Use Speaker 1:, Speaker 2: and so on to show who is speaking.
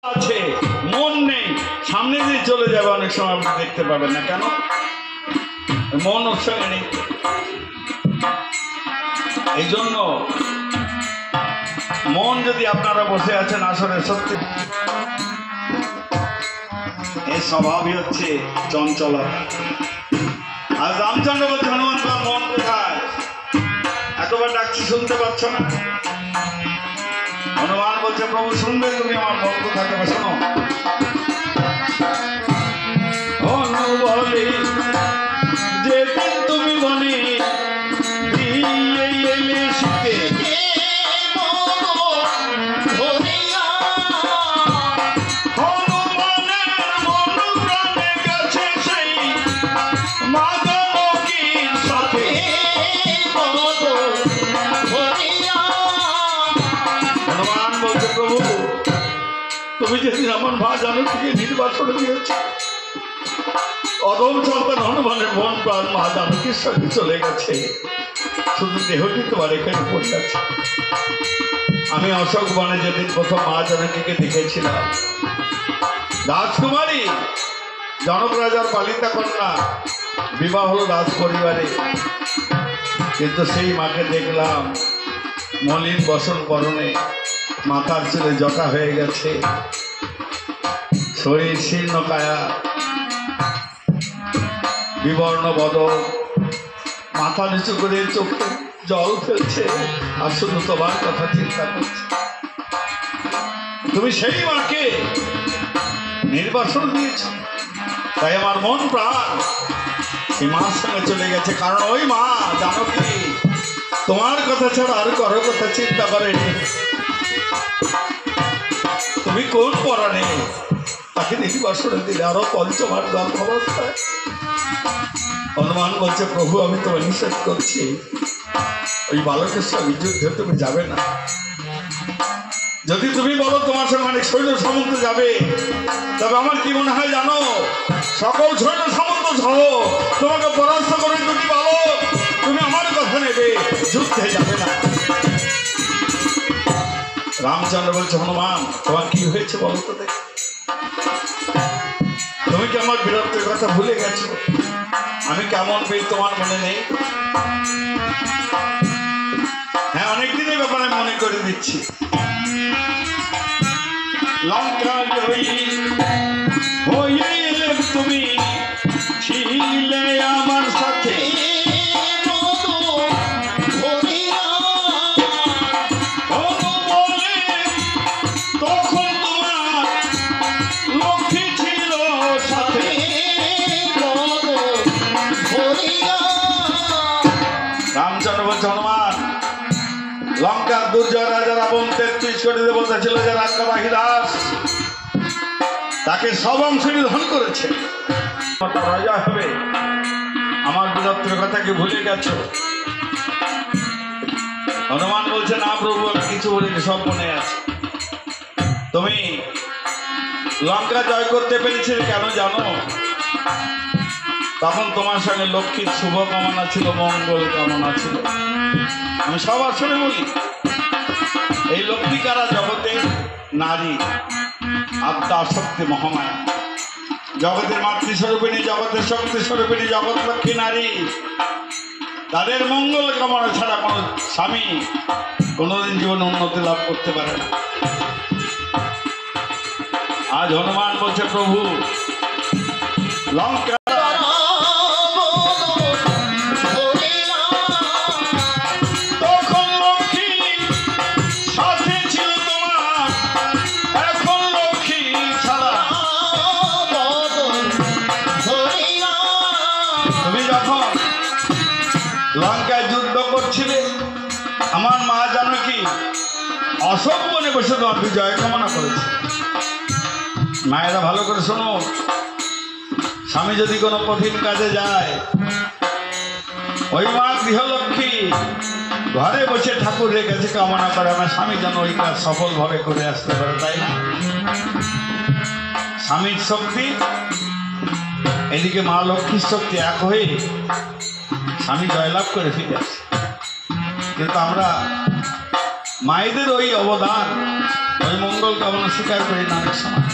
Speaker 1: আছে মন নেই, সামনে দিয়ে চলে যাবে অনেক সময় আপনি দেখতে পাবেন না। কেন? মন ওর সঙ্গে নেই। এই জন্য মন যদি আপনারা বসে আছেন আসলে সত্যি এই স্বভাবই হচ্ছে চঞ্চলতা। আর রামচন্দ্র বলছে হনুমান মন কোথায়? এতবার ডাকছি শুনতে পাচ্ছ না? হনুমান বলছে প্রভু শুনবে তুমি আমার মন কোথায়? শোনো। হনু বলে যেদিন তুমি বলি এলে শীতে তুমি যেদিন আমার মা জানকীকে নির্বাসন দিয়েছ, অদম সন্তান হনুমানের মন প্রাণ মা জানকীর সঙ্গে চলে গেছে, শুধু দেহটি তোমার এখানে পড়ে আছে। আমি অশোক বনে যেদিন প্রথম মা জানকীকে দেখেছিলাম, রাজকুমারী জনক রাজার পালিতা কন্যা, বিবাহ হলো রাজ পরিবারে, কিন্তু সেই মাকে দেখলাম মলিন বসন বরণে, মাথার চুলে জটা হয়ে গেছে, শরীর শীর্ণ কায়া, বিবর্ণ বদন, মাথা নিচু করে চোখে জল ফেলছে, আর শুধু তোমার কথা চিন্তা করছে। তুমি সেই মাকে নির্বাসন দিয়েছ, তাই আমার মন প্রাণ এই মার সঙ্গে চলে গেছে। কারণ ওই মা জানকী তোমার কথা ছাড়া আর কারো কথা চিন্তা করেনি। তুমি কোন পরাণে তাকে নির্বাসনে দিলে, আরো পঞ্চমার গর্ভাবস্থায়? হনুমান বলছে প্রভু আমি তোমায় নিষেধ করছি, ওই বালকের সঙ্গে যুদ্ধে তুমি যাবে না। যদি তুমি বলো তোমার সঙ্গে অনেক সৈন্য সামন্ত যাবে, তবে আমার কি মনে হয় জানো, সকল সৈন্য সামন্ত সহ তোমাকে পরাস্ত করে দুটি বালক, তুমি আমার কথা নেবে, যুদ্ধে যাবে না। রামচন্দ্র বলছে হনুমান তোমার কি হয়েছে বলো তো দেখ, তুমি কি আমার বীরত্বের কথা ভুলে গেছো? আমি কেমন পেয়ে তোমার মনে নেই? হ্যাঁ, অনেকদিনের ব্যাপারে মনে করে দিচ্ছি। লঙ্কা তুমি ছিলে আমার সাথে, রামচন্দ্র বলছে হনুমান লঙ্কার দুর্জয় রাজা রাবণ 33 কোটি দেবতা ছিল, যে রাজ্যবাহী দাস, তাকে সব অংশ নিধন করেছে। রাজা হবে, আমার বীরত্বের কথা কি ভুলে গেছো? হনুমান বলছে না প্রভু আমি কিছু বলিনি, সব মনে আছে। তুমি লঙ্কা জয় করতে পেরেছিলে কেন জানো? তখন তোমার সঙ্গে লক্ষ্মীর শুভ কামনা ছিল, মঙ্গল কামনা ছিল। আমি সব আসলে বলি, এই লক্ষ্মী কারা? জগতে নারী, আত্মা শক্তি মহামায়া, জগতের মাতৃস্বরূপিণী, জগতের শক্তি স্বরূপিণী, জগৎ লক্ষ্মী নারী। তাদের মঙ্গল কামনা ছাড়া কোনো স্বামী কোনোদিন জীবনে উন্নতি লাভ করতে পারে না। আজ হনুমান বলছে প্রভু লঙ্কা লঙ্কায় যুদ্ধ করছিলে, আমার মা জানকী অশোক বনে বসে তোমার বিজয় কামনা করেছে। মায়েরা ভালো করে শোনো, স্বামী যদি কোনো কঠিন কাজে যায়, ওই মা গৃহলক্ষ্মী ঘরে বসে ঠাকুরের কাছে কামনা করে আমার স্বামী যেন ওই কাজ সফলভাবে করে আসতে পারে, তাই না? স্বামীর শক্তি এদিকে মা লক্ষ্মীর শক্তি এক হয়ে স্বামী জয়লাভ করে ফিরে আসে। কিন্তু আমরা মায়েদের ওই অবদান, আমি মঙ্গল কামনা স্বীকার করি না অনেক সময়।